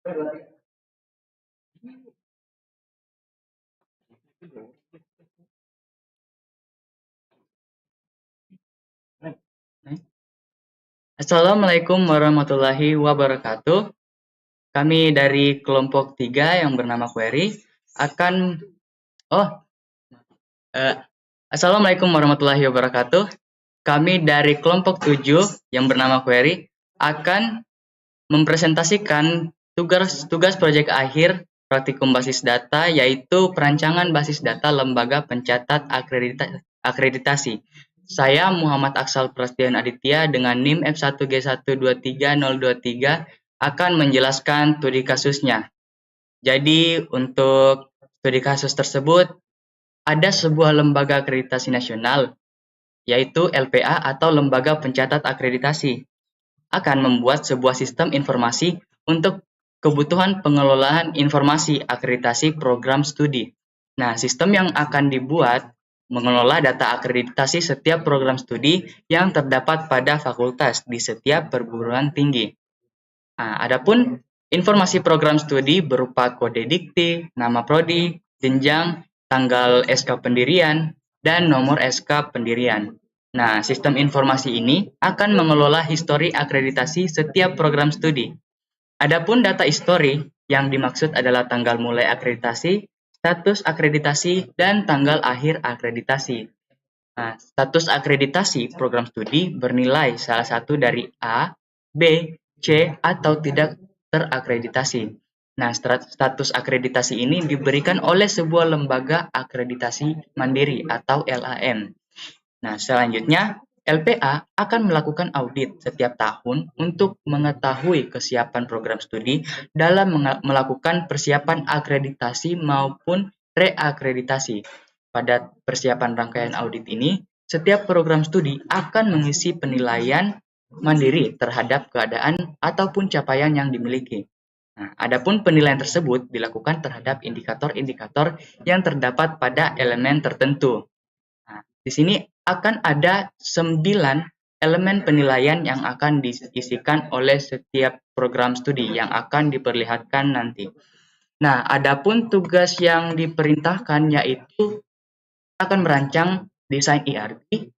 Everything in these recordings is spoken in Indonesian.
Assalamualaikum warahmatullahi wabarakatuh. Kami dari kelompok 3 yang bernama Query akan oh eh, Assalamualaikum warahmatullahi wabarakatuh. Kami dari kelompok 7 yang bernama Query akan mempresentasikan tugas proyek akhir praktikum basis data, yaitu perancangan basis data lembaga pencatat akreditasi. Saya Muhammad Aksal Prasetyan Aditya dengan NIM F1G123023 akan menjelaskan studi kasusnya. Jadi untuk studi kasus tersebut ada sebuah lembaga akreditasi nasional, yaitu LPA atau Lembaga Pencatat Akreditasi, akan membuat sebuah sistem informasi untuk kebutuhan pengelolaan informasi akreditasi program studi. Nah, sistem yang akan dibuat mengelola data akreditasi setiap program studi yang terdapat pada fakultas di setiap perguruan tinggi. Nah, adapun informasi program studi berupa kode dikti, nama prodi, jenjang, tanggal SK pendirian, dan nomor SK pendirian. Nah, sistem informasi ini akan mengelola histori akreditasi setiap program studi. Adapun data histori yang dimaksud adalah tanggal mulai akreditasi, status akreditasi, dan tanggal akhir akreditasi. Nah, status akreditasi program studi bernilai salah satu dari A, B, C, atau tidak terakreditasi. Nah, status akreditasi ini diberikan oleh sebuah lembaga akreditasi mandiri atau LAM. Nah, selanjutnya LPA akan melakukan audit setiap tahun untuk mengetahui kesiapan program studi dalam melakukan persiapan akreditasi maupun reakreditasi. Pada persiapan rangkaian audit ini, setiap program studi akan mengisi penilaian mandiri terhadap keadaan ataupun capaian yang dimiliki. Nah, adapun penilaian tersebut dilakukan terhadap indikator-indikator yang terdapat pada elemen tertentu. Nah, di sini akan ada 9 elemen penilaian yang akan diisikan oleh setiap program studi yang akan diperlihatkan nanti. Nah, adapun tugas yang diperintahkan yaitu akan merancang desain IRD,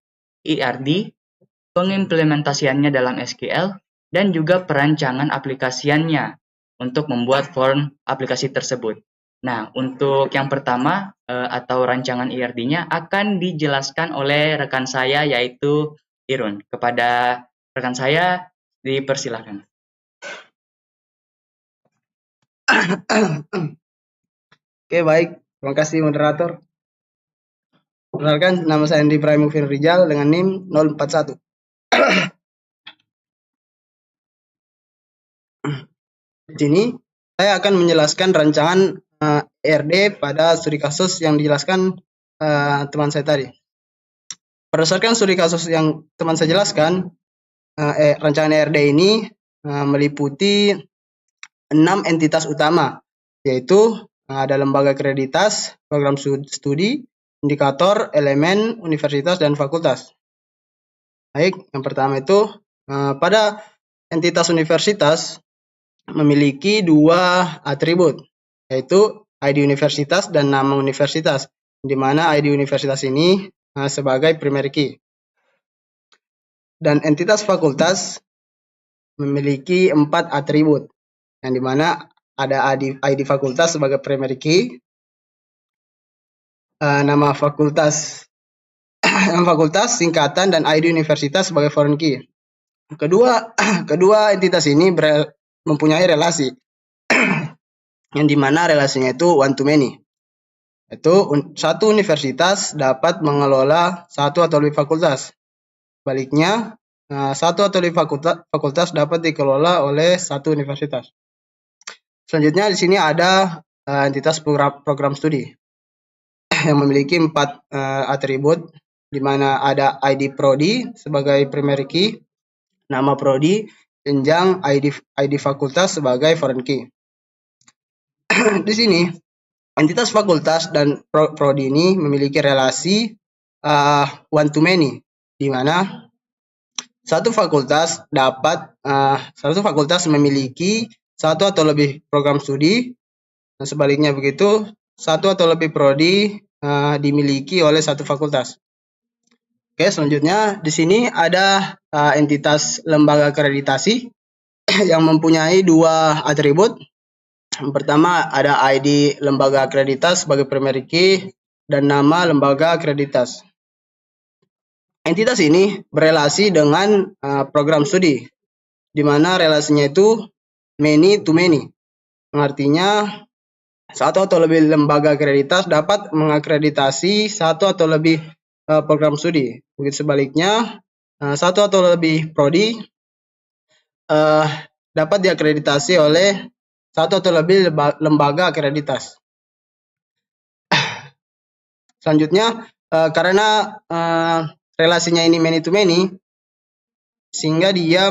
pengimplementasiannya dalam SQL, dan juga perancangan aplikasiannya untuk membuat form aplikasi tersebut. Nah, untuk yang pertama atau rancangan IRD-nya akan dijelaskan oleh rekan saya yaitu Irun. Kepada rekan saya dipersilakan. Oke, baik. Terima kasih moderator. Perkenalkan, nama saya Andi Praimufin Rijal dengan NIM 041. Di sini saya akan menjelaskan rancangan ERD pada studi kasus yang dijelaskan teman saya tadi. Berdasarkan studi kasus yang teman saya jelaskan, rancangan ERD ini meliputi 6 entitas utama, yaitu ada lembaga akreditas, program studi, indikator, elemen, universitas, dan fakultas. Baik, yang pertama itu pada entitas universitas memiliki 2 atribut, yaitu ID universitas dan nama universitas, di mana ID universitas ini sebagai primary key. Dan entitas fakultas memiliki 4 atribut, yang di mana ada ID fakultas sebagai primary key, nama fakultas, singkatan, dan ID universitas sebagai foreign key. Kedua entitas ini mempunyai relasi, yang di mana relasinya itu one to many. Itu satu universitas dapat mengelola satu atau lebih fakultas. Baliknya, satu atau lebih fakultas dapat dikelola oleh satu universitas. Selanjutnya di sini ada entitas program studi yang memiliki 4 atribut, di mana ada ID prodi sebagai primary key, nama prodi, jenjang, ID fakultas sebagai foreign key. Di sini entitas fakultas dan prodi ini memiliki relasi one to many, di mana satu fakultas memiliki satu atau lebih program studi. Nah, sebaliknya begitu, satu atau lebih prodi dimiliki oleh satu fakultas. Oke, selanjutnya di sini ada entitas lembaga akreditasi yang mempunyai dua atribut. Yang pertama ada ID lembaga akreditas sebagai primary key dan nama lembaga akreditas. Entitas ini berelasi dengan program studi, di mana relasinya itu many to many. Artinya satu atau lebih lembaga akreditas dapat mengakreditasi satu atau lebih program studi. Begitu sebaliknya, satu atau lebih prodi dapat diakreditasi oleh satu atau lebih lembaga akreditas. Selanjutnya, karena relasinya ini many to many, sehingga dia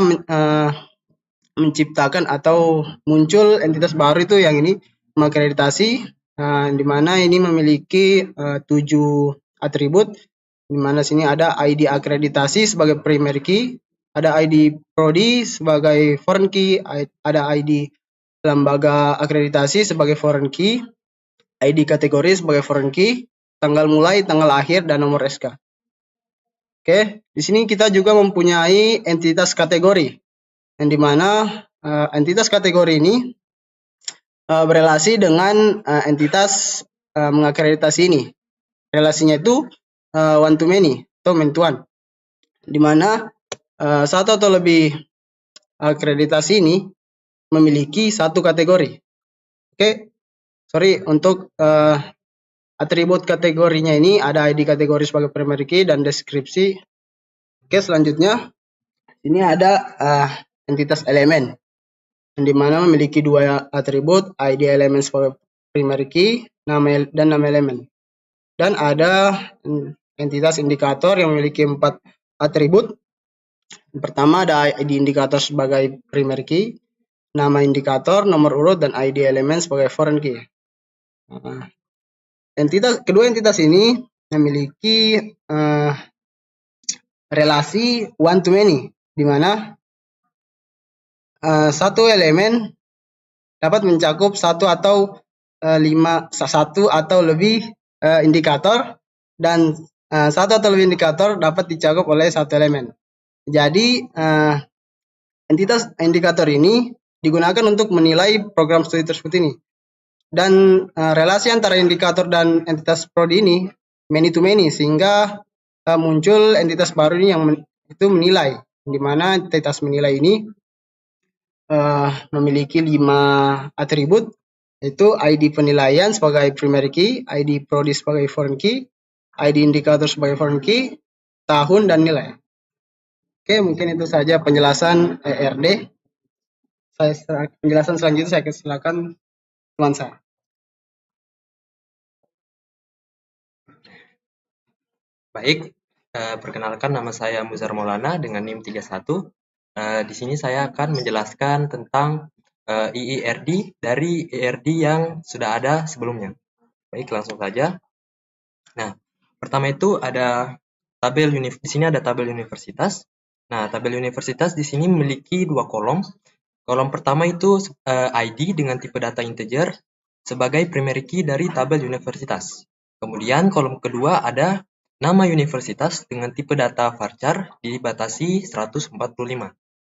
menciptakan atau muncul entitas baru itu yang ini mengakreditasi, di mana ini memiliki 7 atribut, di mana sini ada ID akreditasi sebagai primary key, ada ID prodi sebagai foreign key, ada ID lembaga akreditasi sebagai foreign key, ID kategori sebagai foreign key, tanggal mulai, tanggal akhir, dan nomor SK. Oke, di sini kita juga mempunyai entitas kategori, yang dimana entitas kategori ini berelasi dengan entitas mengakreditasi ini. Relasinya itu one to many atau man to one, dimana satu atau lebih akreditasi ini memiliki satu kategori. Oke, sorry, untuk atribut kategorinya ini ada ID kategori sebagai primary key dan deskripsi. Oke, selanjutnya ini ada entitas elemen, yang dimana memiliki dua atribut, ID elemen sebagai primary key dan nama elemen. Dan ada entitas indikator yang memiliki 4 atribut. Yang pertama ada ID indikator sebagai primary key, nama indikator, nomor urut, dan ID elemen sebagai foreign key. Kedua entitas ini memiliki relasi one to many, di mana satu elemen dapat mencakup satu atau lebih indikator, dan satu atau lebih indikator dapat dicakup oleh satu elemen. Jadi entitas indikator ini digunakan untuk menilai program studi tersebut ini. Dan relasi antara indikator dan entitas prodi ini many to many, sehingga muncul entitas baru ini yang itu menilai, di mana entitas menilai ini memiliki 5 atribut, yaitu ID penilaian sebagai primary key, ID prodi sebagai foreign key, ID indikator sebagai foreign key, tahun, dan nilai. Oke, mungkin itu saja penjelasan ERD. Penjelasan selanjutnya saya silakan teman saya. Baik, perkenalkan nama saya Muzar Maulana dengan NIM 31. Di sini saya akan menjelaskan tentang IIRD dari IRD yang sudah ada sebelumnya. Baik, langsung saja. Nah, pertama itu ada tabel di sini ada tabel universitas. Nah, tabel universitas di sini memiliki 2 kolom. Kolom pertama itu ID dengan tipe data integer sebagai primary key dari tabel universitas. Kemudian kolom kedua ada nama universitas dengan tipe data varchar dibatasi 145.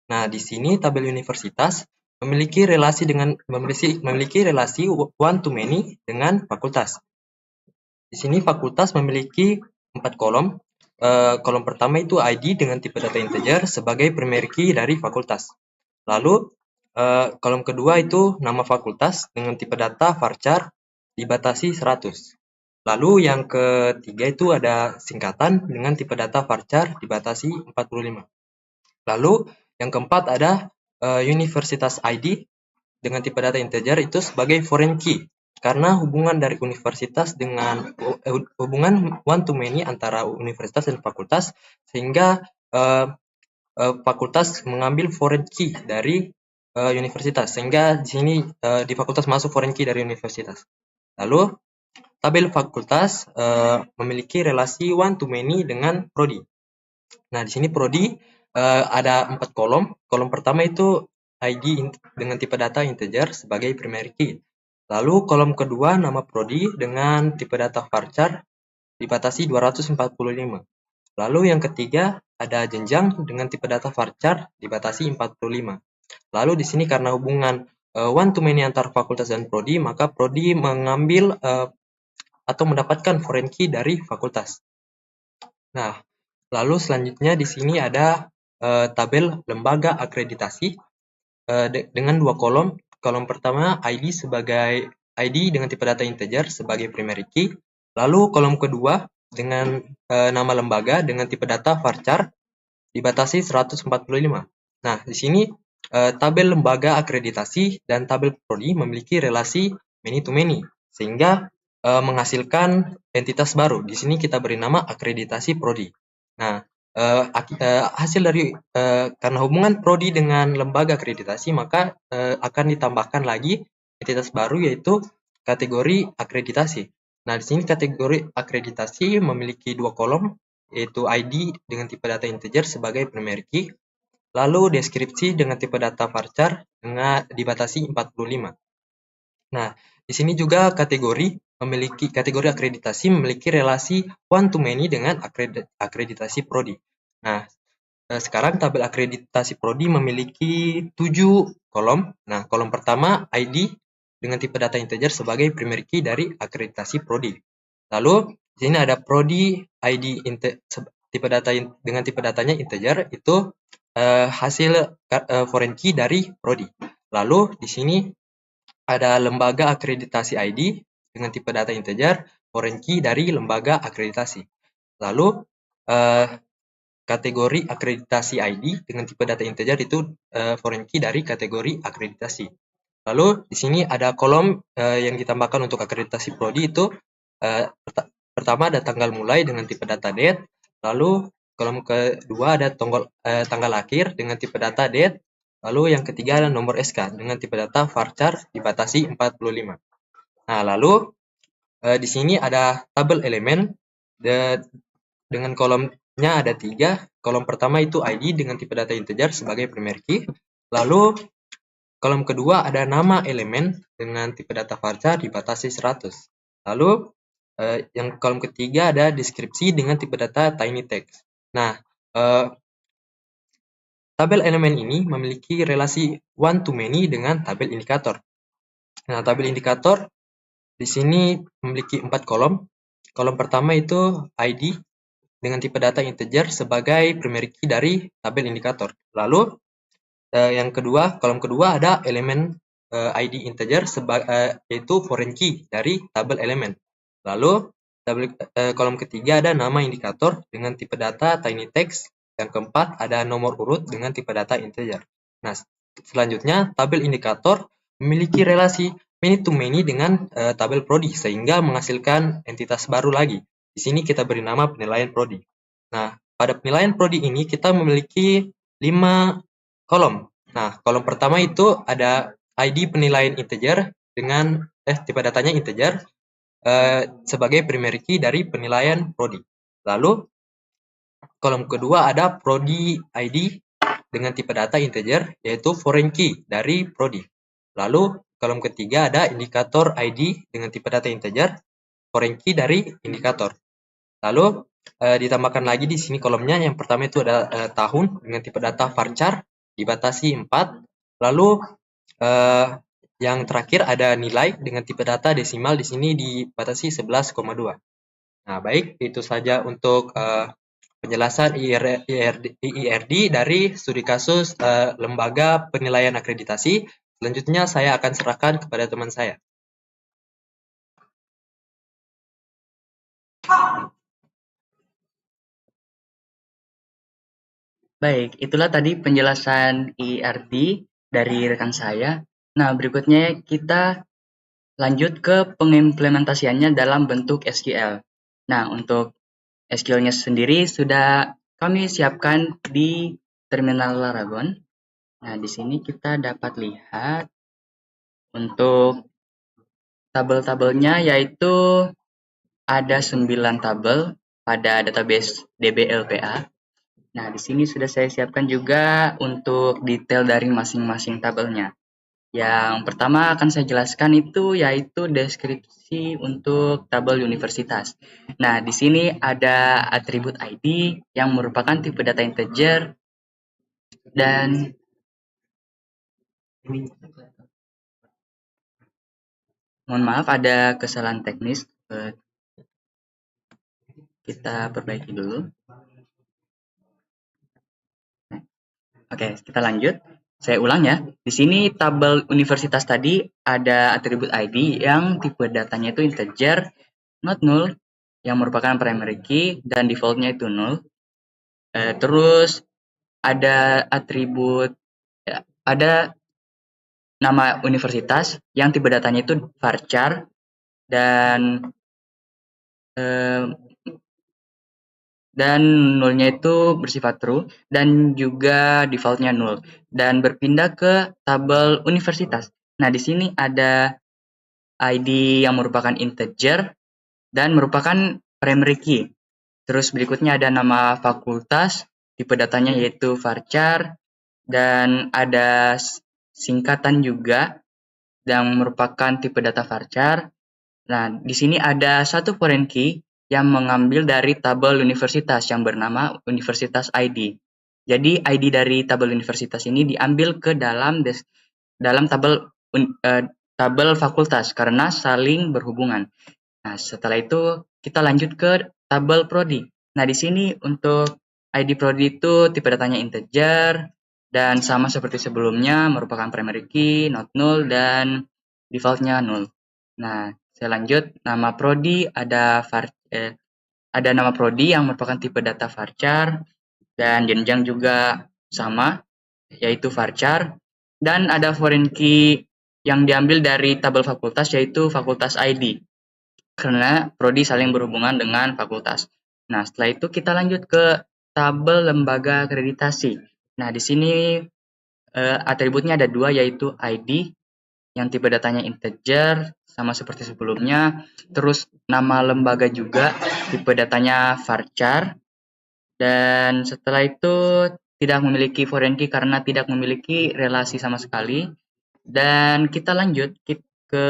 Nah, di sini tabel universitas memiliki relasi one to many dengan fakultas. Di sini fakultas memiliki 4 kolom. Kolom pertama itu ID dengan tipe data integer sebagai primary key dari fakultas. Lalu kolom kedua itu nama fakultas dengan tipe data varchar dibatasi 100. Lalu yang ketiga itu ada singkatan dengan tipe data varchar dibatasi 45. Lalu yang keempat ada universitas ID dengan tipe data integer itu sebagai foreign key, karena hubungan dari universitas dengan hubungan one to many antara universitas dan fakultas, sehingga fakultas mengambil foreign key dari universitas, sehingga di sini di fakultas masuk foreign key dari universitas. Lalu tabel fakultas memiliki relasi one to many dengan prodi. Nah, di sini prodi ada 4 kolom. Kolom pertama itu ID dengan tipe data integer sebagai primary key. Lalu kolom kedua nama prodi dengan tipe data varchar dibatasi 245. Lalu yang ketiga ada jenjang dengan tipe data varchar dibatasi 45. Lalu di sini karena hubungan one to many antar fakultas dan prodi, maka prodi mengambil atau mendapatkan foreign key dari fakultas. Nah, lalu selanjutnya di sini ada tabel lembaga akreditasi dengan dua kolom. Kolom pertama ID dengan tipe data integer sebagai primary key. Lalu kolom kedua dengan nama lembaga dengan tipe data varchar dibatasi 145. Nah, di sini tabel lembaga akreditasi dan tabel prodi memiliki relasi many to many sehingga menghasilkan entitas baru. Di sini kita beri nama akreditasi prodi. Nah, hasil dari karena hubungan prodi dengan lembaga akreditasi, maka akan ditambahkan lagi entitas baru yaitu kategori akreditasi. Nah, di sini kategori akreditasi memiliki dua kolom yaitu ID dengan tipe data integer sebagai primary key, lalu deskripsi dengan tipe data varchar dengan dibatasi 45. Nah, di sini juga kategori akreditasi memiliki relasi one to many dengan akreditasi prodi. Nah, sekarang tabel akreditasi prodi memiliki 7 kolom. Nah, kolom pertama ID dengan tipe data integer sebagai primary key dari akreditasi prodi. Lalu di sini ada prodi ID tipe data dengan tipe datanya integer, itu hasil foreign key dari prodi. Lalu di sini ada lembaga akreditasi ID dengan tipe data integer, foreign key dari lembaga akreditasi. Lalu kategori akreditasi ID dengan tipe data integer itu foreign key dari kategori akreditasi. Lalu di sini ada kolom yang ditambahkan untuk akreditasi prodi itu pertama ada tanggal mulai dengan tipe data date, lalu kolom kedua ada tanggal akhir dengan tipe data date, lalu yang ketiga ada nomor SK dengan tipe data varchar dibatasi 45. Nah, lalu di sini ada tabel elemen dengan kolomnya ada 3. Kolom pertama itu ID dengan tipe data integer sebagai primary key, lalu kolom kedua ada nama elemen dengan tipe data varchar dibatasi 100. Lalu yang kolom ketiga ada deskripsi dengan tipe data tiny text. Nah, tabel elemen ini memiliki relasi one to many dengan tabel indikator. Nah, tabel indikator di sini memiliki 4 kolom. Kolom pertama itu ID dengan tipe data integer sebagai primary key dari tabel indikator. Lalu yang kedua, kolom kedua ada elemen ID integer yaitu foreign key dari tabel elemen. Lalu kolom ketiga ada nama indikator dengan tipe data tiny text. Yang keempat ada nomor urut dengan tipe data integer. Nah, selanjutnya tabel indikator memiliki relasi many to many dengan tabel prodi sehingga menghasilkan entitas baru lagi. Di sini kita beri nama penilaian prodi. Nah, pada penilaian prodi ini kita memiliki 5 kolom. Nah, kolom pertama itu ada ID penilaian integer dengan tipe datanya integer sebagai primary key dari penilaian prodi. Lalu kolom kedua ada prodi ID dengan tipe data integer yaitu foreign key dari prodi. Lalu kolom ketiga ada indikator ID dengan tipe data integer, foreign key dari indikator. Lalu ditambahkan lagi di sini kolomnya, yang pertama itu ada tahun dengan tipe data varchar dibatasi 4. Lalu yang terakhir ada nilai dengan tipe data desimal di sini dibatasi 11,2. Nah, baik, itu saja untuk penjelasan IIRD dari studi kasus lembaga penilaian akreditasi. Selanjutnya saya akan serahkan kepada teman saya. Baik, itulah tadi penjelasan IIRD dari rekan saya. Nah, berikutnya kita lanjut ke pengimplementasiannya dalam bentuk SQL. Nah, untuk SQL-nya sendiri sudah kami siapkan di terminal Laragon. Nah, di sini kita dapat lihat untuk tabel-tabelnya yaitu ada 9 tabel pada database DBLPA. Nah, di sini sudah saya siapkan juga untuk detail dari masing-masing tabelnya. Yang pertama akan saya jelaskan itu yaitu deskripsi untuk tabel universitas. Nah, di sini ada atribut ID yang merupakan tipe data integer dan mohon maaf ada kesalahan teknis. Kita perbaiki dulu. Oke, kita lanjut. Saya ulang ya. Di sini tabel universitas tadi ada atribut ID yang tipe datanya itu integer, not null, yang merupakan primary key dan defaultnya itu null. Terus ada atribut, ada nama universitas yang tipe datanya itu varchar dan dan nullnya itu bersifat true dan juga defaultnya null dan berpindah ke tabel universitas. Nah, di sini ada ID yang merupakan integer dan merupakan primary key. Terus berikutnya ada nama fakultas, tipe datanya yaitu varchar dan ada singkatan juga yang merupakan tipe data varchar. Nah, di sini ada satu foreign key yang mengambil dari tabel universitas yang bernama Universitas ID. Jadi ID dari tabel universitas ini diambil ke dalam tabel fakultas karena saling berhubungan. Nah, setelah itu kita lanjut ke tabel prodi. Nah, di sini untuk ID prodi itu tipe datanya integer dan sama seperti sebelumnya merupakan primary key, not null dan defaultnya null. Nah, saya lanjut. Nama prodi ada nama prodi yang merupakan tipe data varchar dan jenjang juga sama yaitu varchar dan ada foreign key yang diambil dari tabel fakultas yaitu fakultas ID karena prodi saling berhubungan dengan fakultas. Nah, setelah itu kita lanjut ke tabel lembaga akreditasi. Nah, di sini atributnya ada dua yaitu ID yang tipe datanya integer sama seperti sebelumnya. Terus nama lembaga juga tipe datanya varchar dan setelah itu tidak memiliki foreign key karena tidak memiliki relasi sama sekali. Dan kita lanjut ke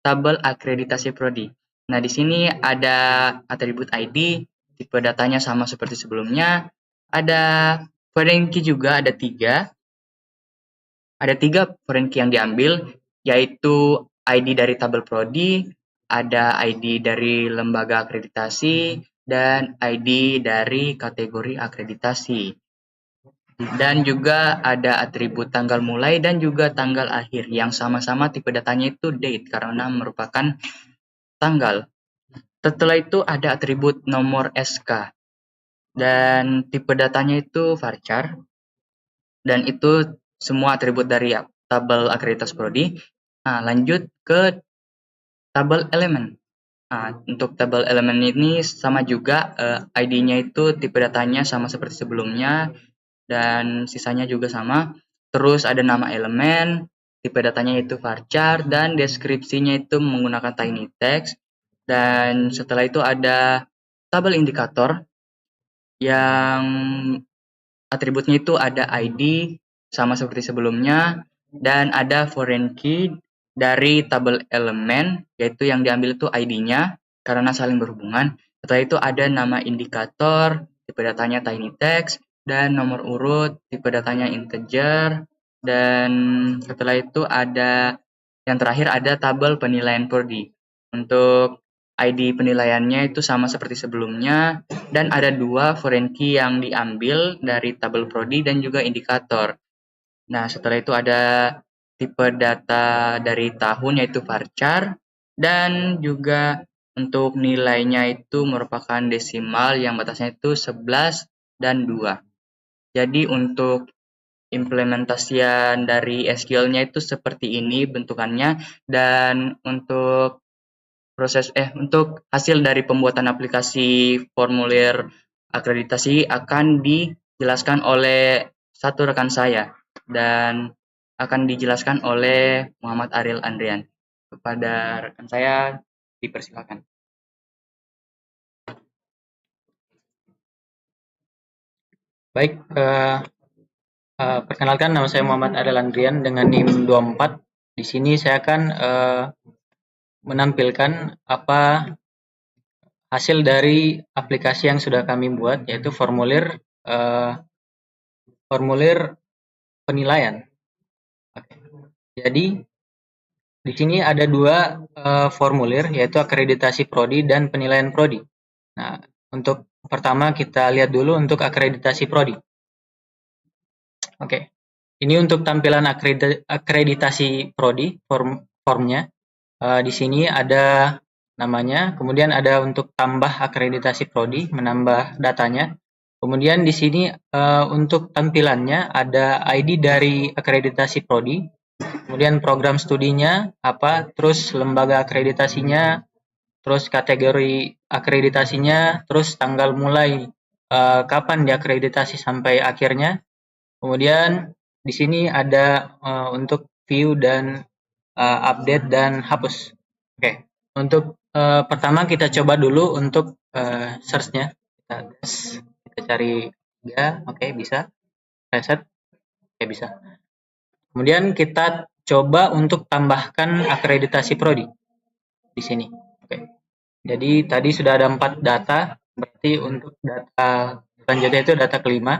tabel akreditasi prodi. Nah, di sini ada atribut ID, tipe datanya sama seperti sebelumnya. Ada foreign key juga, ada tiga. Ada tiga foreign key yang diambil, yaitu ID dari tabel prodi, ada ID dari lembaga akreditasi, dan ID dari kategori akreditasi. Dan juga ada atribut tanggal mulai dan juga tanggal akhir yang sama-sama tipe datanya itu date karena merupakan tanggal. Setelah itu ada atribut nomor SK dan tipe datanya itu varchar dan itu semua atribut dari tabel akreditasi prodi. Nah, lanjut ke tabel elemen. Nah, untuk tabel elemen ini sama juga ID-nya itu tipe datanya sama seperti sebelumnya dan sisanya juga sama. Terus ada nama elemen, tipe datanya itu varchar dan deskripsinya itu menggunakan tiny text. Dan setelah itu ada tabel indikator yang atributnya itu ada ID sama seperti sebelumnya dan ada foreign key dari tabel elemen yaitu yang diambil itu ID-nya karena saling berhubungan. Setelah itu ada nama indikator, tipe datanya tiny text dan nomor urut, tipe datanya integer dan setelah itu ada yang terakhir ada tabel penilaian prodi. Untuk ID penilaiannya itu sama seperti sebelumnya dan ada dua foreign key yang diambil dari tabel prodi dan juga indikator. Nah, setelah itu ada tipe data dari tahun yaitu varchar dan juga untuk nilainya itu merupakan desimal yang batasnya itu 11 dan 2. Jadi untuk implementasian dari SQL-nya itu seperti ini bentukannya dan untuk hasil dari pembuatan aplikasi formulir akreditasi akan dijelaskan oleh satu rekan saya dan akan dijelaskan oleh Muhammad Ariel Andrian. Kepada rekan saya dipersilakan. Baik, perkenalkan nama saya Muhammad Adel Andrian dengan NIM 24. Di sini saya akan menampilkan apa hasil dari aplikasi yang sudah kami buat, yaitu formulir penilaian. Oke. Jadi di sini ada dua formulir, yaitu akreditasi prodi dan penilaian prodi. Nah, untuk pertama kita lihat dulu untuk akreditasi prodi. Oke, ini untuk tampilan akreditasi prodi formnya. Di sini ada namanya, kemudian ada untuk tambah akreditasi prodi, menambah datanya. Kemudian di sini untuk tampilannya ada ID dari akreditasi prodi, kemudian program studinya apa, terus lembaga akreditasinya, terus kategori akreditasinya, terus tanggal mulai kapan diakreditasi sampai akhirnya. Kemudian di sini ada untuk view dan update dan hapus. Oke, untuk pertama kita coba dulu untuk search-nya. Kita cari ya, oke bisa. Reset, oke bisa. Kemudian kita coba untuk tambahkan akreditasi prodi di sini. Oke. Jadi tadi sudah ada 4 data, berarti untuk data selanjutnya itu data kelima.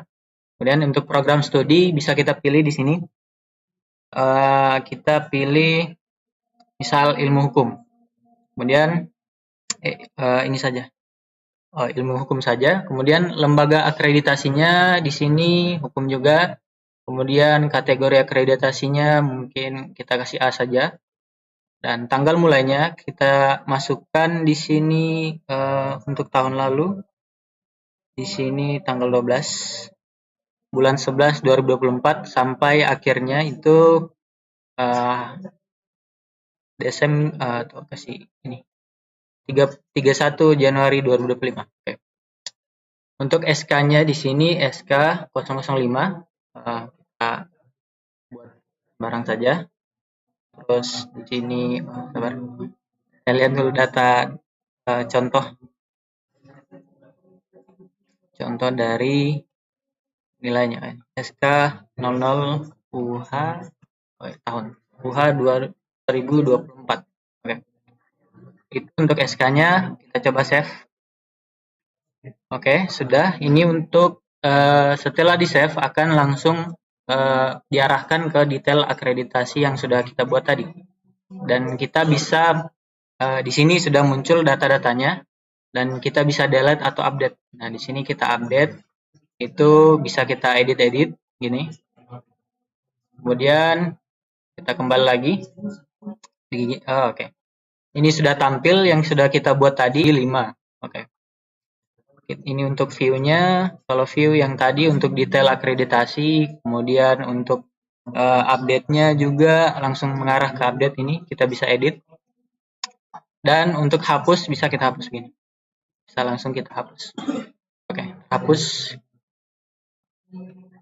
Kemudian untuk program studi bisa kita pilih di sini. Kita pilih misal ilmu hukum. Kemudian ini saja. Ilmu hukum saja. Kemudian lembaga akreditasinya di sini hukum juga. Kemudian kategori akreditasinya mungkin kita kasih A saja. Dan tanggal mulainya kita masukkan di sini untuk tahun lalu. Di sini tanggal 12 bulan 11 2024 sampai akhirnya itu Desember atau kasih ini 31 Januari 2025. Oke. Untuk SK-nya di sini SK 005 kita buat barang saja. Terus di sini sabar. Kita lihat dulu data contoh dari nilainya SK 00 UH tahun UH 2024. Oke. Itu untuk SK-nya, kita coba save. Oke, sudah. Ini untuk setelah di-save akan langsung diarahkan ke detail akreditasi yang sudah kita buat tadi. Dan kita bisa di sini sudah muncul data-datanya dan kita bisa delete atau update. Nah, di sini kita update, itu bisa kita edit-edit gini. Kemudian kita kembali lagi. Oke. Ini sudah tampil yang sudah kita buat tadi 5. Oke. Ini untuk view-nya. Kalau view yang tadi untuk detail akreditasi, kemudian untuk update-nya juga langsung mengarah ke update ini, kita bisa edit. Dan untuk hapus bisa kita hapus gini. Bisa langsung kita hapus. Oke, hapus.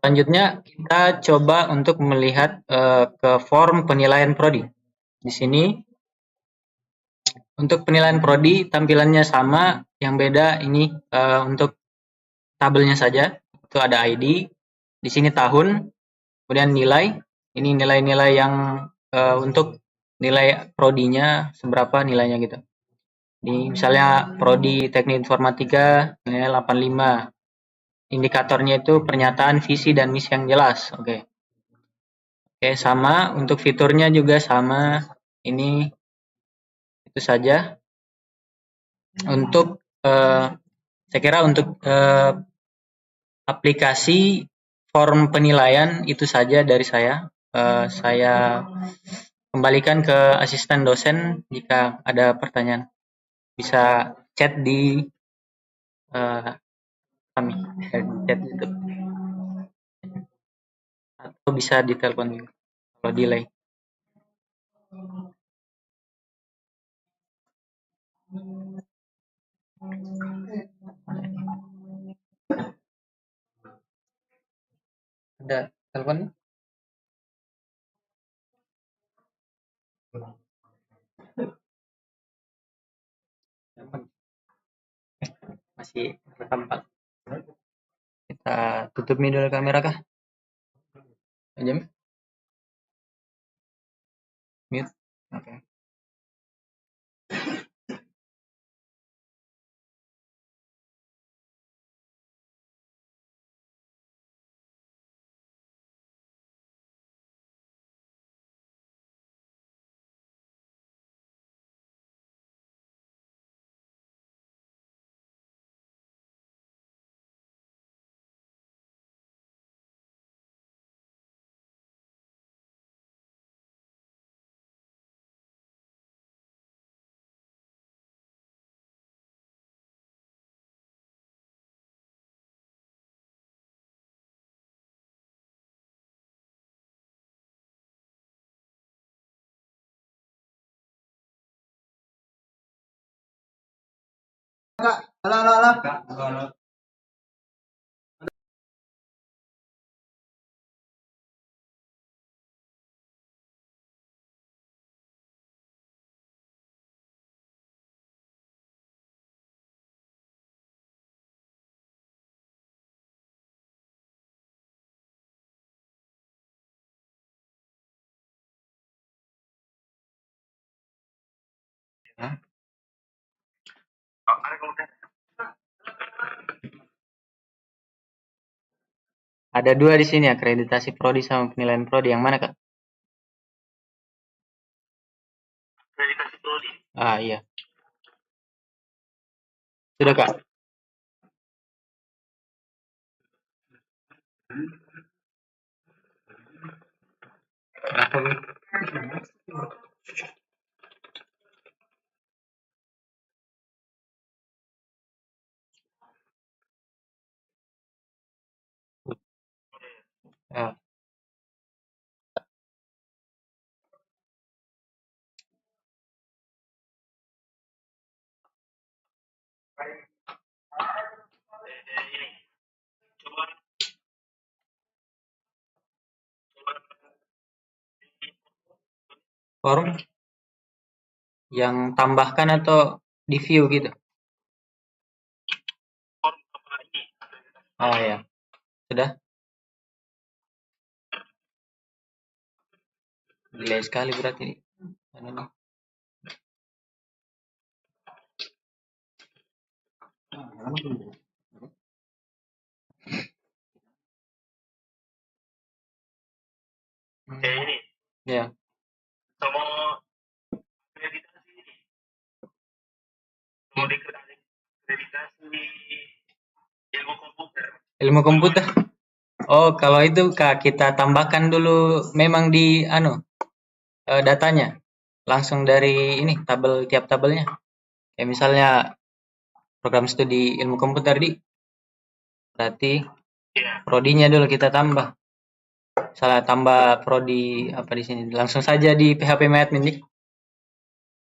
Selanjutnya kita coba untuk melihat ke form penilaian prodi. Di sini untuk penilaian prodi tampilannya sama, yang beda ini untuk tabelnya saja. Itu ada ID, di sini tahun, kemudian nilai. Ini nilai-nilai yang untuk nilai prodinya seberapa nilainya gitu. Ini misalnya prodi Teknik Informatika nilai 85. Indikatornya itu pernyataan visi dan misi yang jelas. Oke. Oke, sama untuk fiturnya juga sama. Ini itu saja. Untuk saya kira untuk aplikasi form penilaian itu saja dari saya. Saya kembalikan ke asisten dosen jika ada pertanyaan. Bisa chat di kami, chat itu. Atau bisa ditelepon juga kalau delay. Ada telepon? Masih rekam Pak. tutup dulu kamera kah? Jam? Mute. Oke. Halo. Ada dua di sini, akreditasi prodi sama penilaian prodi. Yang mana, Kak? Akreditasi prodi. Ah, iya. Sudah, Kak? Kenapa, Bu? Ah. Ini. Coba Form yang tambahkan atau di view gitu? form apa ini? Oh ya, sudah. Gila sekali berarti ini. Anu nih. Ini. Ya. Sama akreditasi ini. Mau akreditasi ilmu komputer. Ilmu komputer. Oh, kalau itu Kak, kita tambahkan dulu memang di datanya. Langsung dari ini tabel, tiap tabelnya. Kayak misalnya program studi ilmu komputer berarti Iya. prodinya dulu kita tambah. Salah tambah prodi apa di sini. Langsung saja di PHP MyAdmin nih.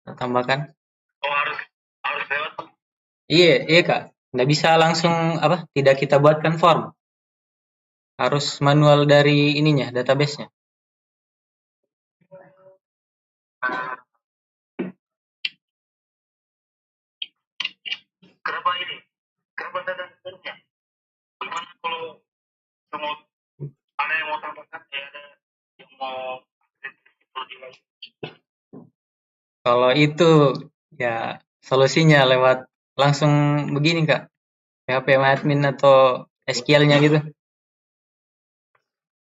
Kita tambahkan. Oh, harus lewat. Iya Kak. Nggak bisa langsung tidak kita buatkan form. Harus manual dari ininya, database-nya. Kenapa ini? Kenapa data forumnya? Bagaimana kalau semua ada yang mau tambahkan, ada yang mau akreditasi prodi lagi? Kalau itu ya solusinya lewat langsung begini Kak. PHP admin atau SQL-nya gitu.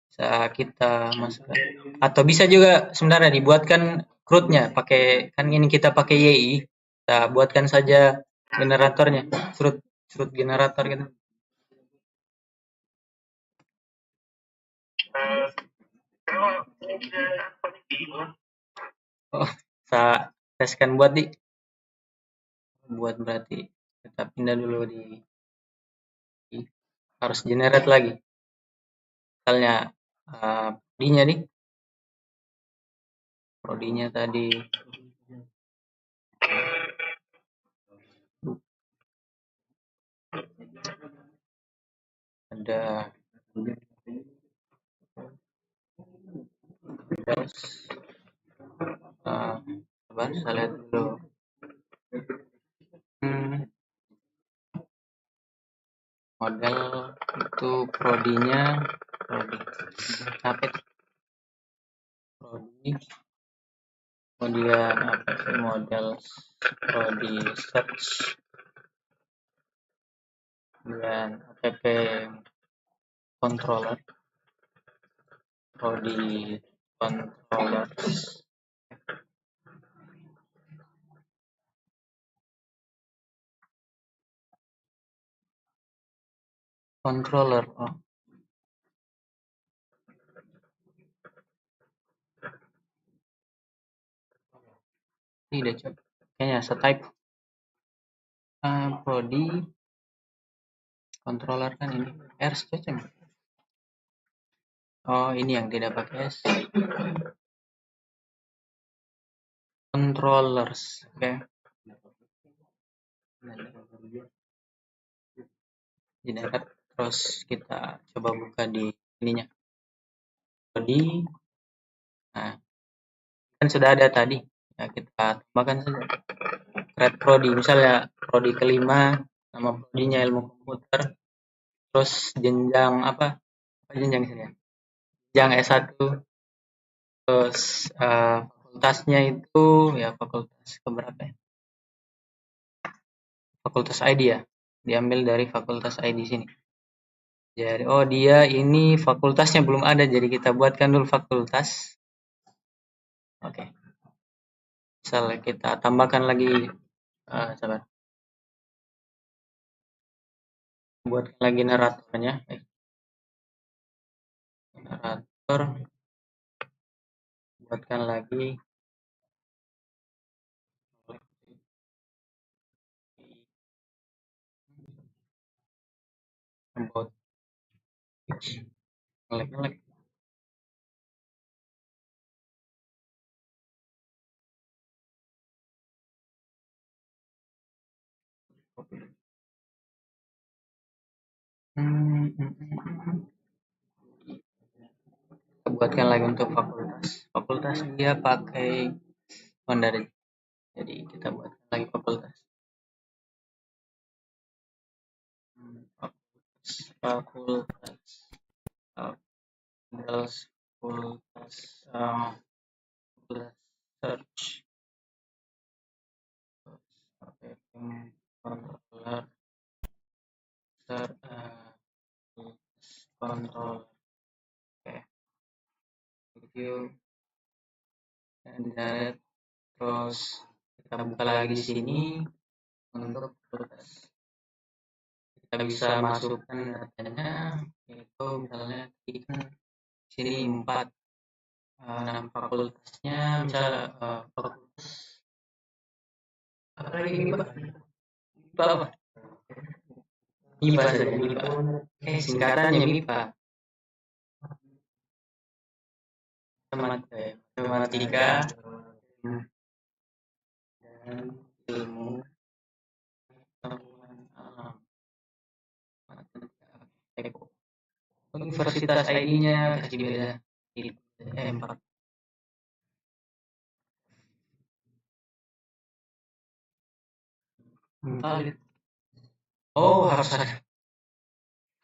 Bisa kita masukkan. Atau bisa juga sebenarnya dibuatkan CRUD-nya pakai, kan ini kita pakai YI. Kita buatkan saja generatornya, CRUD generator gitu. Kenapa tidak paling bingung? Oh, kita teskan buat buat berarti kita pindah dulu harus generate lagi. Misalnya prodinya prodinya tadi ada coba saya lihat dulu. Model itu prodinya, capek prodi, kemudian apa sih model prodi search, kemudian app controller, prodi controllers, controller. Oh, tidak coba. Kayaknya setype prodi controller kan ini R cocok. Oh, ini yang tidak pakai S. Controllers, oke. Didapat, terus kita coba buka di ininya. Prodi. Nah, kan sudah ada tadi. Ya, kita tambahkan saja. Create prodi, misalnya prodi kelima, nama prodinya ilmu komputer. Terus jenjang apa jenjang saja? Jenjang S1. Terus fakultasnya itu ya fakultas keberapa ya? Fakultas ID ya. Diambil dari fakultas ID sini. Jadi dia ini fakultasnya belum ada, jadi kita buatkan dulu fakultas. Oke. Misalnya kita tambahkan lagi sabar. Buatkan lagi naratornya. Narator. Buatkan lagi about ngelek. Buatkan lagi untuk fakultas dia pakai Mandarin, jadi kita buatkan lagi fakultas search, controller, control, oke, review, dan terus kita buka lagi di sini untuk fakultas. Kita bisa masukkan datanya, itu misalnya di sini 4 nama fakultasnya, misalnya fakultas apa lagi MIPA apa? MIPA saja, MIPA. Singkatannya MIPA. Matematika dan ilmu pengetahuan alam. Universitas ID-nya kasih beda 4.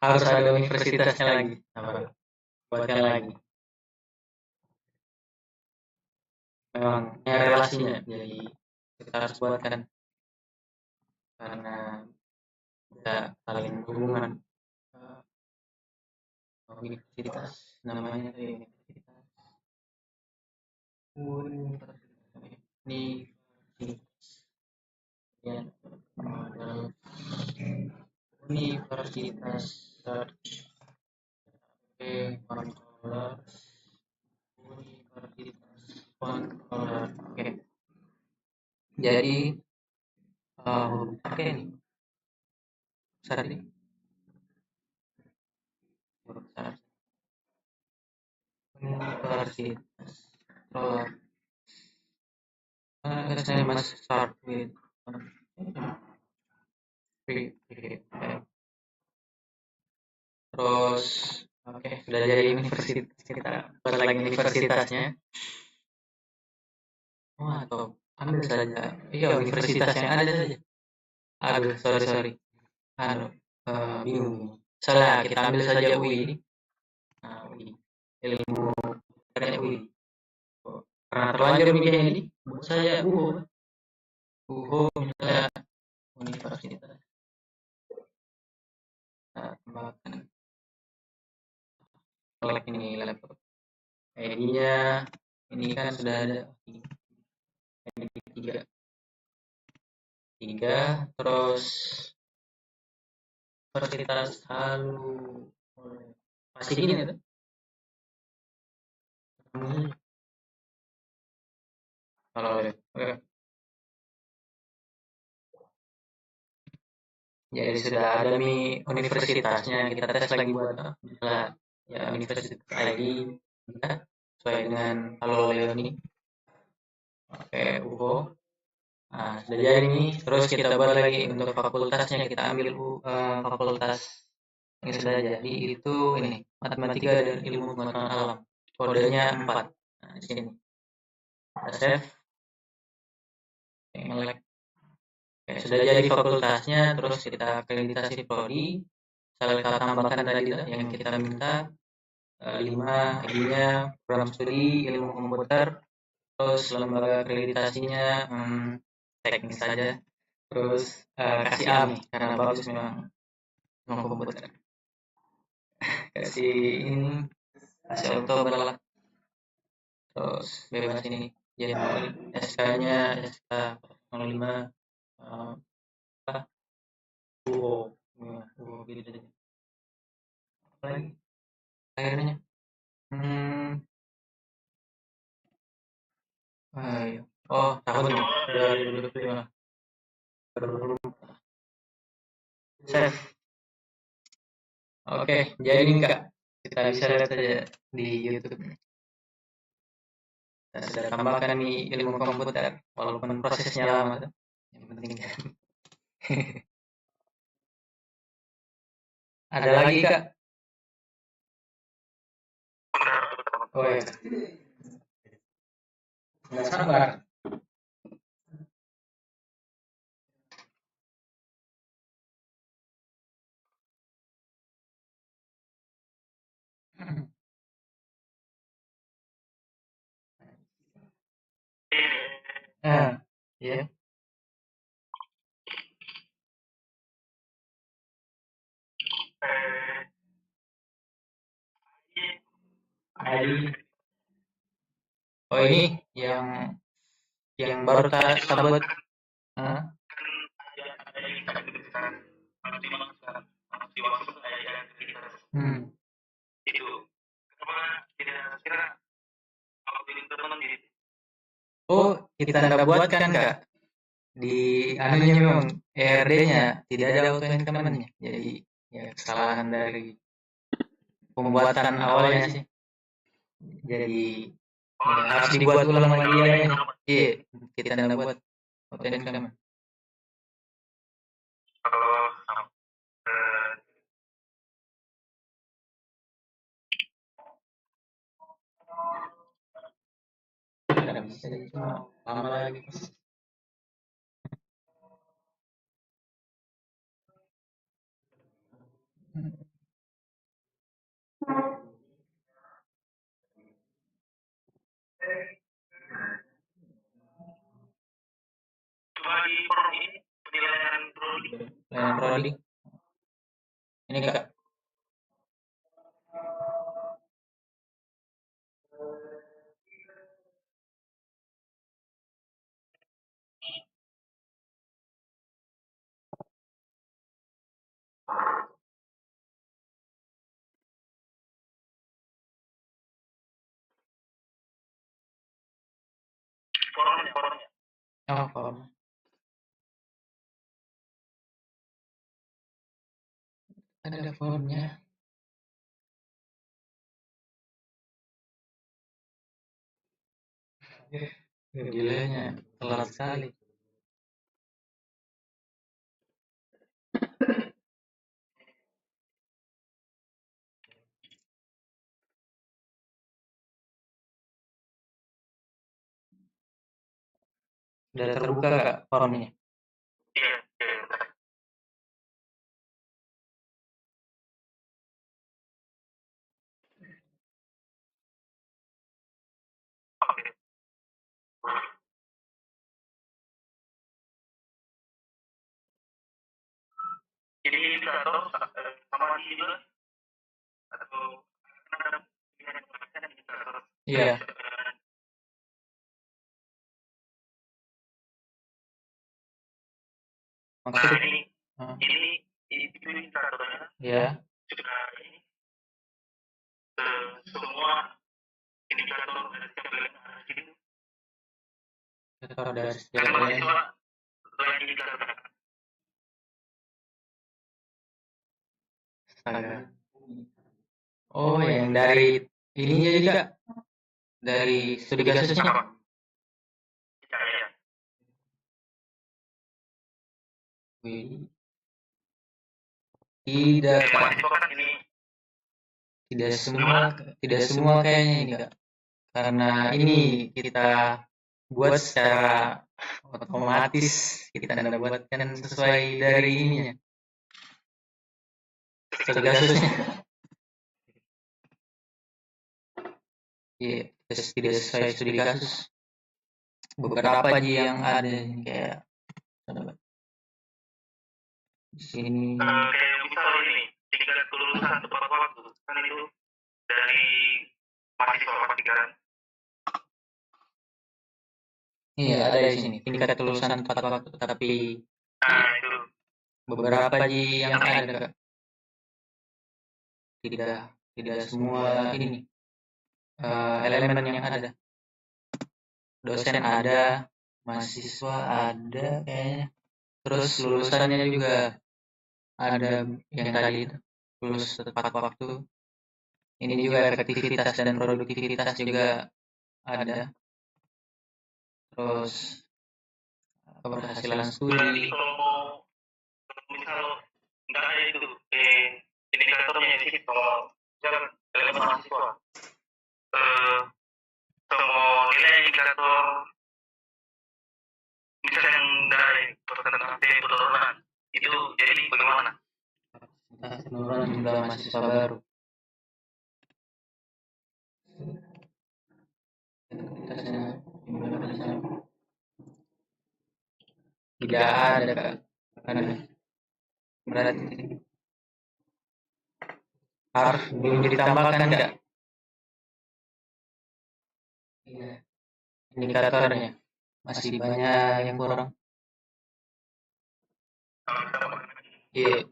harus ada universitasnya lagi. Buatkan lagi. Memang relasinya, jadi kita harus buatkan karena bisa saling hubungan. Universitas namanya universitas. Universitas search, controller, universitas controller. Oke. Jadi ini besar ini. Universitas controller. Saya must start with terus sudah jadi universitas, kita buat lagi universitasnya. Atau ambil saja universitas yang ada saja. Sorry bingung. Misalnya kita ambil saja UI, nah, UI, ilmu komputernya UI. Pernah terlanjur media ini, buat saja UHO misalnya universitas. Nah, tambahkan lab ini laptop. ID-nya ini kan sudah ada ID tiga, terus universitas Halu masih gini tuh. Kalau oke. Jadi sudah ada universitasnya, kita tes lagi buat misalnya ya universitas ID kita sesuai dengan Halo Leoni pakai UFO. Nah, sudah jadi nih. Terus kita buat lagi untuk fakultasnya, kita ambil fakultas yang sudah jadi itu ini matematika dan ilmu pengetahuan alam. Kodenya 4. Nah, di sini. Kita save. Ngelek. Oke, sudah jadi fakultasnya, terus kita akreditasi prodi. Kita tambahkan tadi yang kita minta 5 ID-nya program studi ilmu komputer, terus lembaga akreditasinya teknis saja, terus kasih A nih karena bagus memang komputer, kasih ini kasih Oktober lah, terus bebas ini Januari, SK-nya SK 05 apa gitu aja. Apa lagi akhirnya ayo. Oh, tahunnya 2025. Save. Oke, jadi ini Kak, kita bisa lihat saja di YouTube. Kita sudah tambahkan nih ilmu komputer, walaupun prosesnya lama. Yang penting kan. Ada lagi Kak? Oh ya. Nggak sabar. Ya. ID. Oh ini yang baru kita buat. Itu kenapa kira-kira kalau pilih teman gitu? Oh, kita nggak buat kan Kak? Di anunya memang ERD-nya tidak ada auto increment-nya. Jadi ya kesalahan dari pembuatan awalnya sih. Jadi ya, harus dibuat ulang lagi ya. Iya, kita nggak buat auto increment. Kalau Nggak bisa cuma lama lagi. cuma di prodi penilaian prodi Layanan prodi. Ini Kak. formnya Oh, form. Ada formnya. Gilanya telat sekali. Sudah terbuka Kak formnya. iya Ini indikator sama juga atau ada indikator. Iya. Nah, Maksud ini itu indikatornya ya. sudah ini semua indikator dari setiap elemen itu. Indikator dari Kan setiap mahasiswa lain indikator. astaga. Oh, yang dari ininya jadi Kak, dari studi kasusnya. Apa? Ya. Wih. Tidak Jadi Kak, mahasiswa kan ini tidak semua kayaknya ini Kak. Karena ini kita buat secara otomatis, kita buatkan sesuai dari ininya. Studi kasusnya. Iya, tidak sesuai studi kasus. Beberapa aja yang ada kayak di sini. kayak misal ini tingkat kelulusan tepat waktu kan itu dari mahasiswa pasti kan. Iya, ada di sini tingkat kelulusan tepat waktu, tapi Nah itu beberapa aja yang ada Kak. Tidak semua ini elemen yang ada. Dosen ada, mahasiswa ada kayaknya. Terus lulusannya juga ada yang tadi itu, lulus tepat waktu. Ini juga efektivitas dan produktivitas juga ada. Terus keberhasilan berarti studi. kalau mau misal nggak ada itu indikatornya di situ kalau misal elemen mahasiswa semua nilai indikator misal yang nggak ada persentase penurunan itu jadi bagaimana? Penurunan jumlah mahasiswa baru. Tidak ada Kak. Ada. Berarti harus belum ditambahkan enggak? Iya. Indikatornya masih banyak yang kurang. Iya.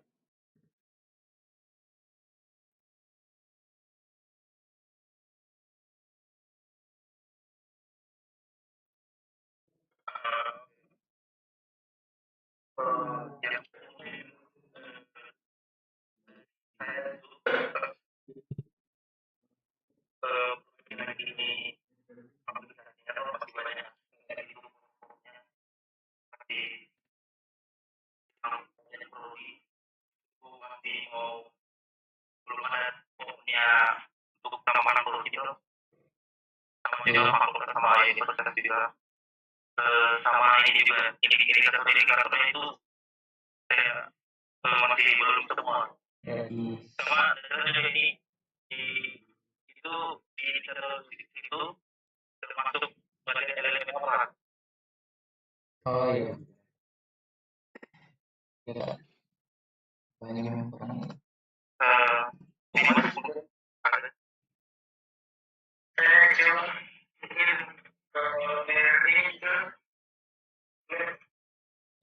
Untuk tambahan produksi sama fakultas sama universitas juga sama ini juga indikator-indikatornya itu saya masih belum semua sama ini di itu di indikator itu termasuk bagian elemen orang. Oh iya. Ya, banyak yang kurang.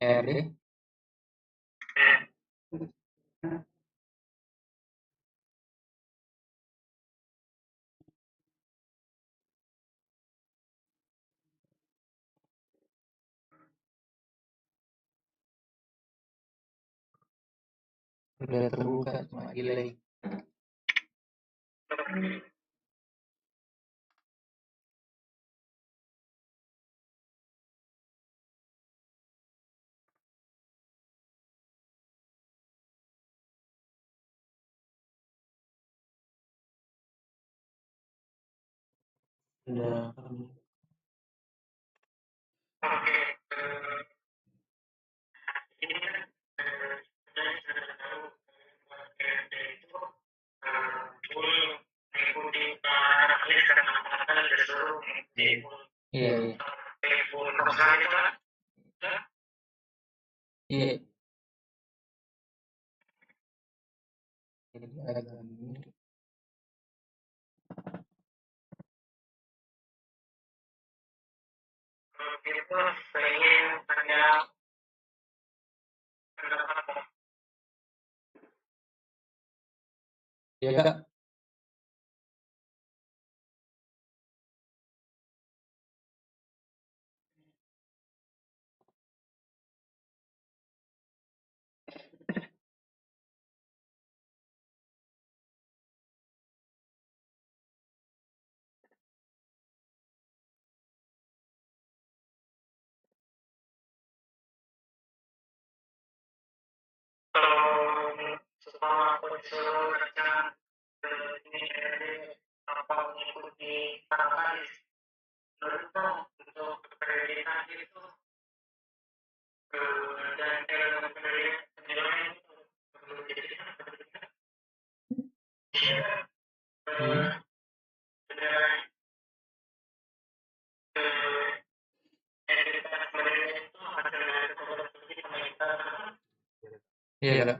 RD. Sudah terbuka cuma delay. Sudah. Iya, iya. Iya. agak mirip. Itu saya ingin tanya pendapat Ya Kak, kalau selama aku disuruh rancangan ini dari apa mengikuti Paratalis menurutku untuk pendidikan itu dan penilaian itu menjadikan pendidikan hmm, penilaian entitas pendidikan itu hasil dari kolaborasi pemerintah. iya Kak.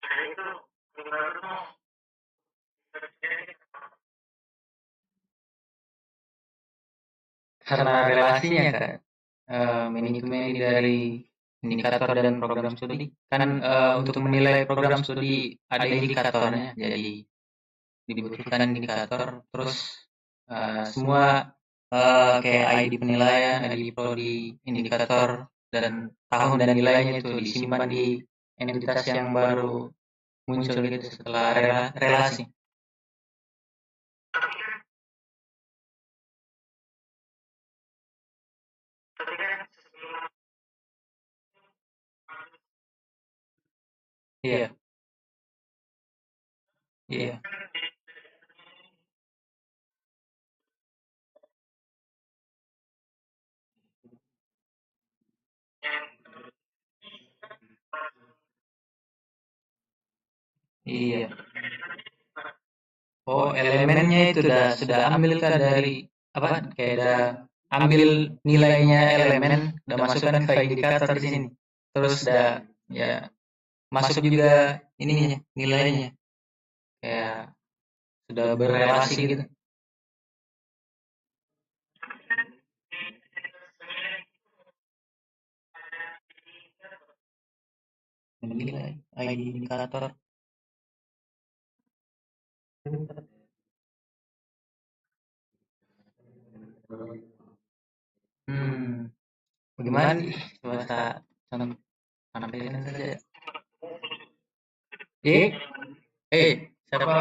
Nah itu menurutmu Karena relasinya Kak, manajemen dari indikator dan program studi kan untuk menilai program studi ada indikatornya, jadi dibutuhkan indikator, terus semua kayak ID penilaian, ID prodi, indikator dan tahun dan nilainya itu disimpan di entitas yang baru muncul gitu setelah relasi. tapi kan sebelum Iya, iya, iya. Oh, elemennya itu sudah ambil kah dari apa? Kayak udah ambil nilainya elemen, udah masukkan ke indikator di sini. Terus udah ya masuk juga ininya, nilainya. Kayak sudah berrelasi gitu. Menilai ID indikator. Hmm, bagaimana nih? Coba saya tampilkan saja. Eh, siapa?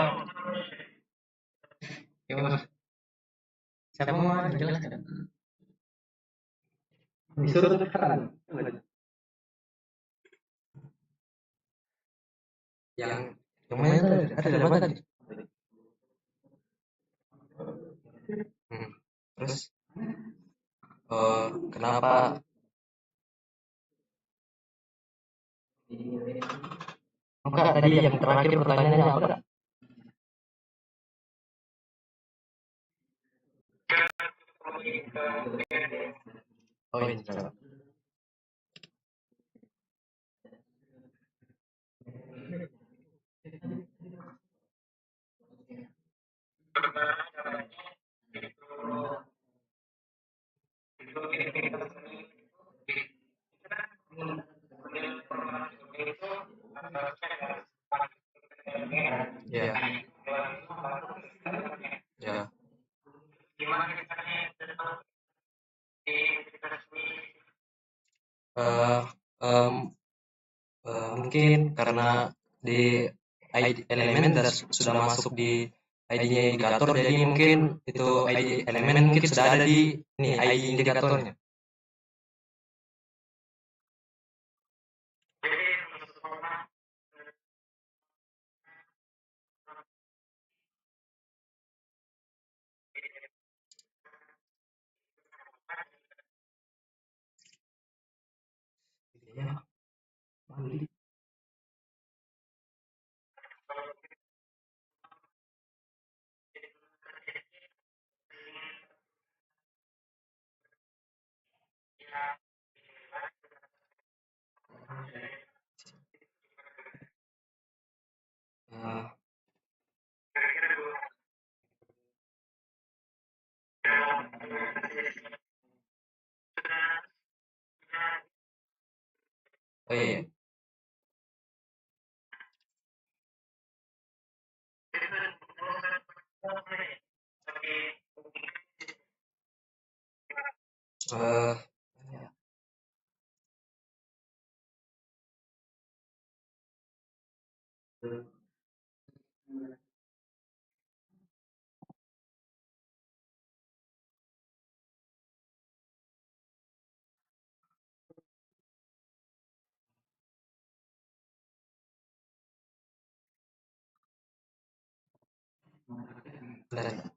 Siapa mau menjelaskan? Disuruh tekan. Yang mana tadi? Ada apa tadi? Hmm. Terus kenapa? Enggak, tadi yang terakhir pertanyaannya apa kak? Oh ini Kak. Ya, ya. Eh, em, mungkin karena di ID elemen sudah masuk di ID-nya indikator, jadi mungkin itu ID elemen mungkin sudah ada di nih ID indikatornya. Ya, Oh iya. Eh, bentar.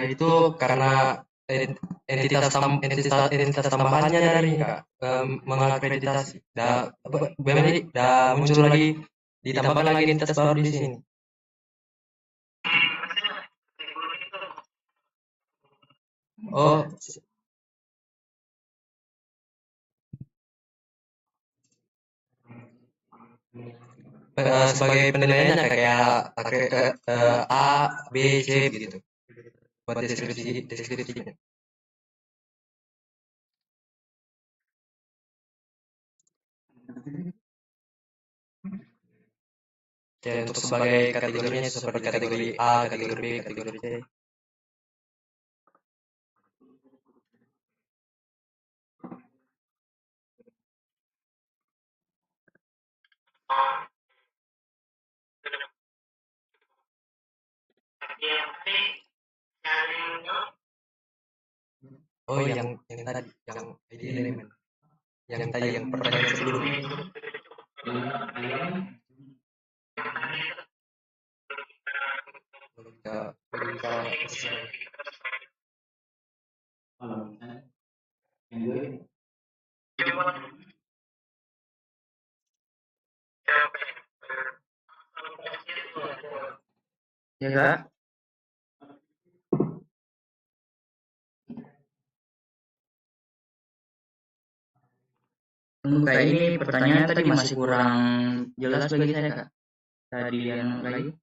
Itu karena entitas tambahannya dari Kak mengakreditasi. Muncul lagi ditambahkan lagi entitas baru di sini. Oh, sebagai penilaiannya kayak pakai A, B, C gitu. Buat deskripsinya. Ya, untuk sebagai kategorinya seperti kategori A, kategori B, kategori C. Oh, yang tadi, yang ID elemen. Yang tadi, yang pertanyaan sebelumnya. Logika Ya Kak? Tunggu Kak, ini pertanyaan tadi masih kurang jelas bagi saya Kak. Tadi yang lagi.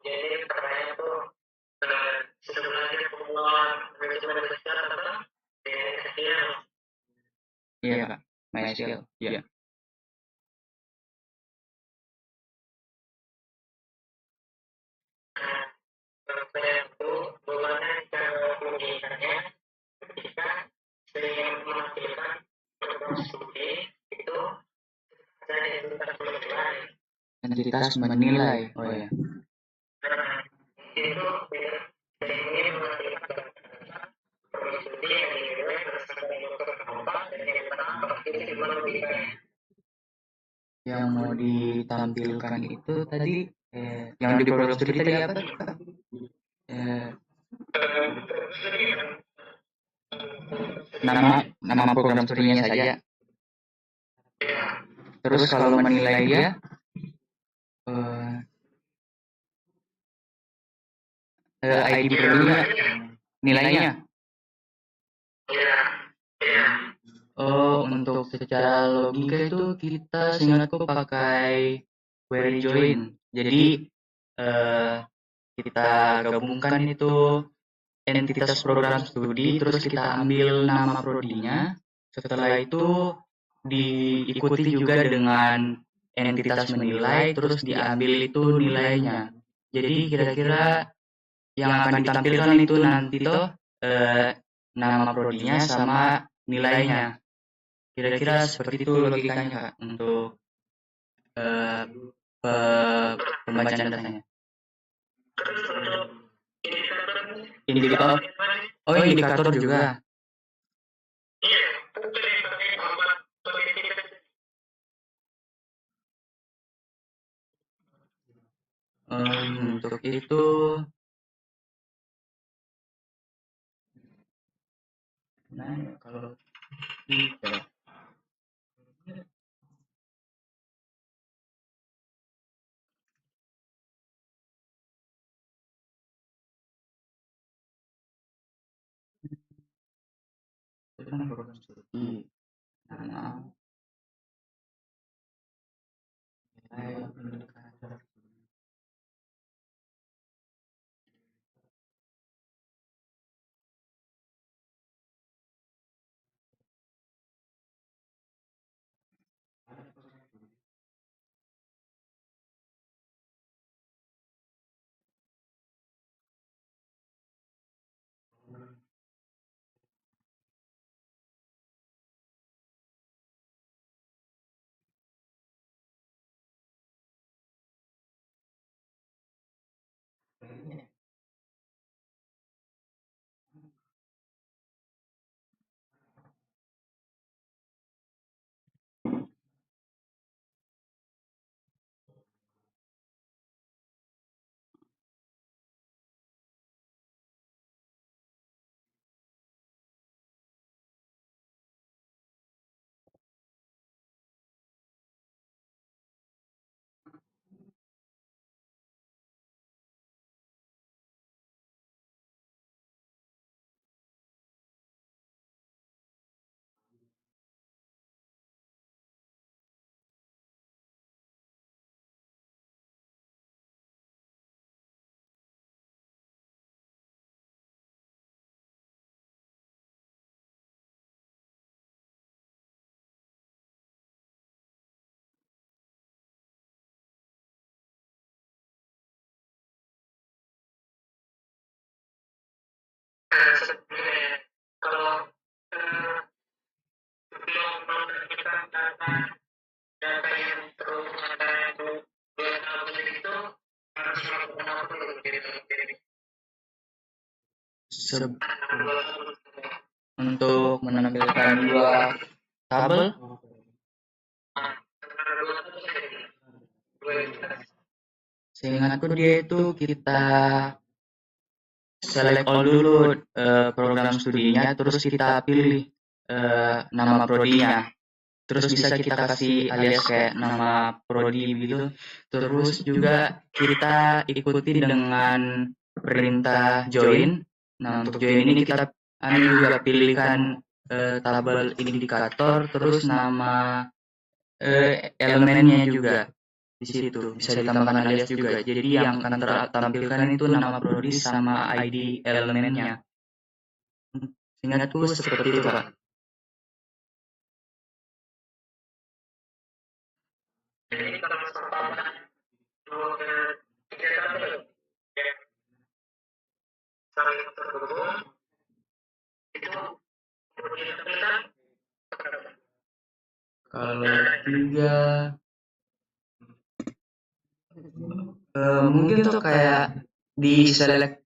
Jadi pertanyaan itu sebenarnya pengumuman manajemen besar apa? Iya Kak, MySQL. Iya. Saya itu bagaimana cara menjadikannya ketika saya menghasilkan program studi itu saya entitas menilai. Entitas menilai. Oh ya. Nah, itu beda. Saya ingin menghasilkan program studi yang dinilai berdasarkan metode apa dan yang pertama itu gimana logikanya. Yang mau ditampilkan itu tadi yang di program studi tadi apa? Nama program studinya saja. Terus kalau menilai dia ID prodinya nilainya. Oh, untuk secara logika itu kita seingatku pakai query join. Jadi kita gabungkan itu entitas program studi, terus kita ambil nama prodinya. Setelah itu diikuti juga dengan entitas menilai, terus diambil itu nilainya. Jadi kira-kira yang akan ditampilkan itu nanti tuh nama prodinya sama nilainya. Kira-kira seperti itu logikanya Kak untuk eh, pembacaan datanya. Terus untuk indikator Indikator, oh indikator juga. iya, untuk yang pakai alat penelitian Untuk itu nah kalau tidak itu kan program studi nama nilai indikator. sebenarnya kalau sebelum menerbitkan data yang terhubung antara dua tabel itu harus melakukan apa dulu jadi Untuk menampilkan dua tabel seingatku dia itu kita select all dulu program studinya, terus kita pilih nama prodinya, terus bisa kita kasih alias kayak nama prodi gitu, terus juga kita ikuti dengan perintah join. Nah untuk join ini kita juga pilihkan tabel indikator, terus nama elemennya juga di situ bisa ditambahkan alias juga. Jadi yang akan tertampilkan itu nama prodi sama ID elemennya. Seingatku seperti itu Kak. jadi kalau pertama dua tiga tabel yang saling terhubung itu ditampilkan Kalau tiga mungkin tuh kayak di select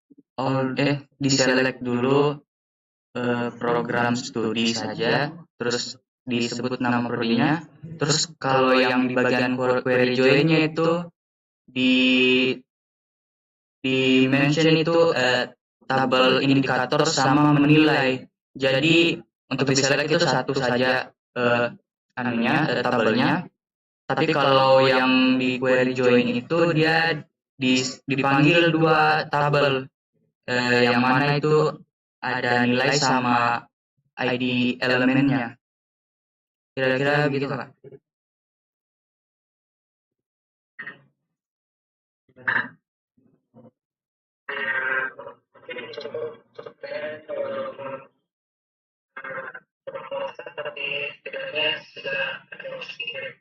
di select dulu program studi saja, terus disebut nama prodinya, terus kalau yang di bagian query join-nya itu di mention itu tabel indikator sama menilai. Jadi untuk di select itu satu saja tabelnya. Tapi kalau yang di query join itu dia dipanggil dua tabel, yang mana itu ada nilai sama ID elemennya. Kira-kira begitu Kak. tapi setidaknya sudah ada sedikit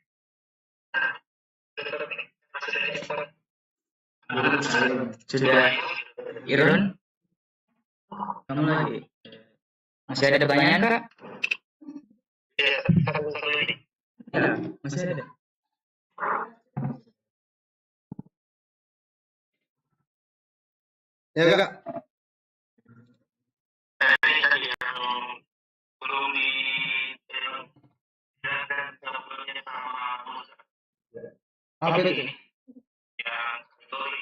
Sudah. Irun? Kamu lagi? Masih ada pertanyaan, Kak? Ya, satu lagi. Ya, masih ada. Ya, Kak. Ini tadi yang belum dijelaskan sebelumnya sama Musa. Apa itu? Yang story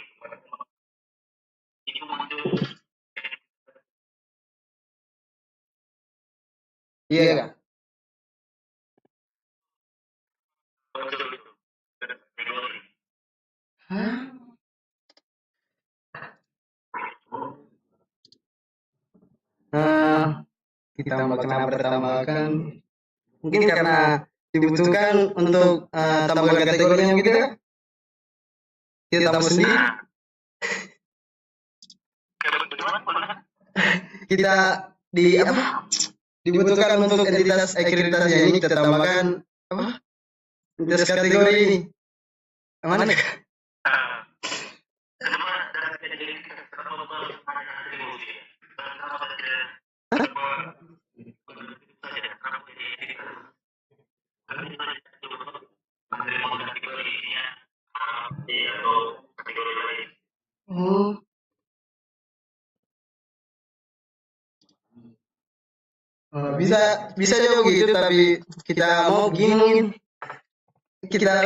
itu muncul. Iya, Kak. Muncul itu. Kategori. Kenapa ditambahkan? Mungkin karena dibutuhkan untuk tambah kategorinya gitu, Kak. Kita tambah sendiri. Kita dibutuhkan untuk entitas akreditasi ini kita tambahkan entitas kategori ini. Mana? Oh. Bisa juga begitu, tapi kita mau begini mungkin. Kita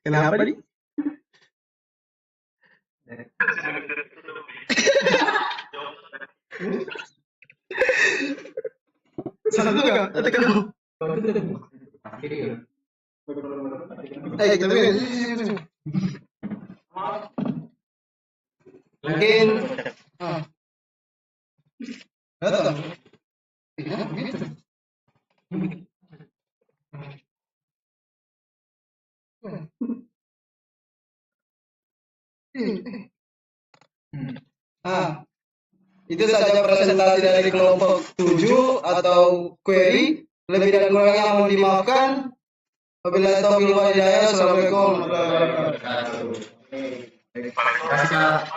kenapa tadi? Satu juga, atau kenapa? Mungkin itu saja presentasi dari kelompok 7 atau query. Lebih dan kurangnya mohon dimaafkan. Wabillahi taufiq wal hidayah. Assalamualaikum warahmatullahi wabarakatuh. Terima kasih, Kak.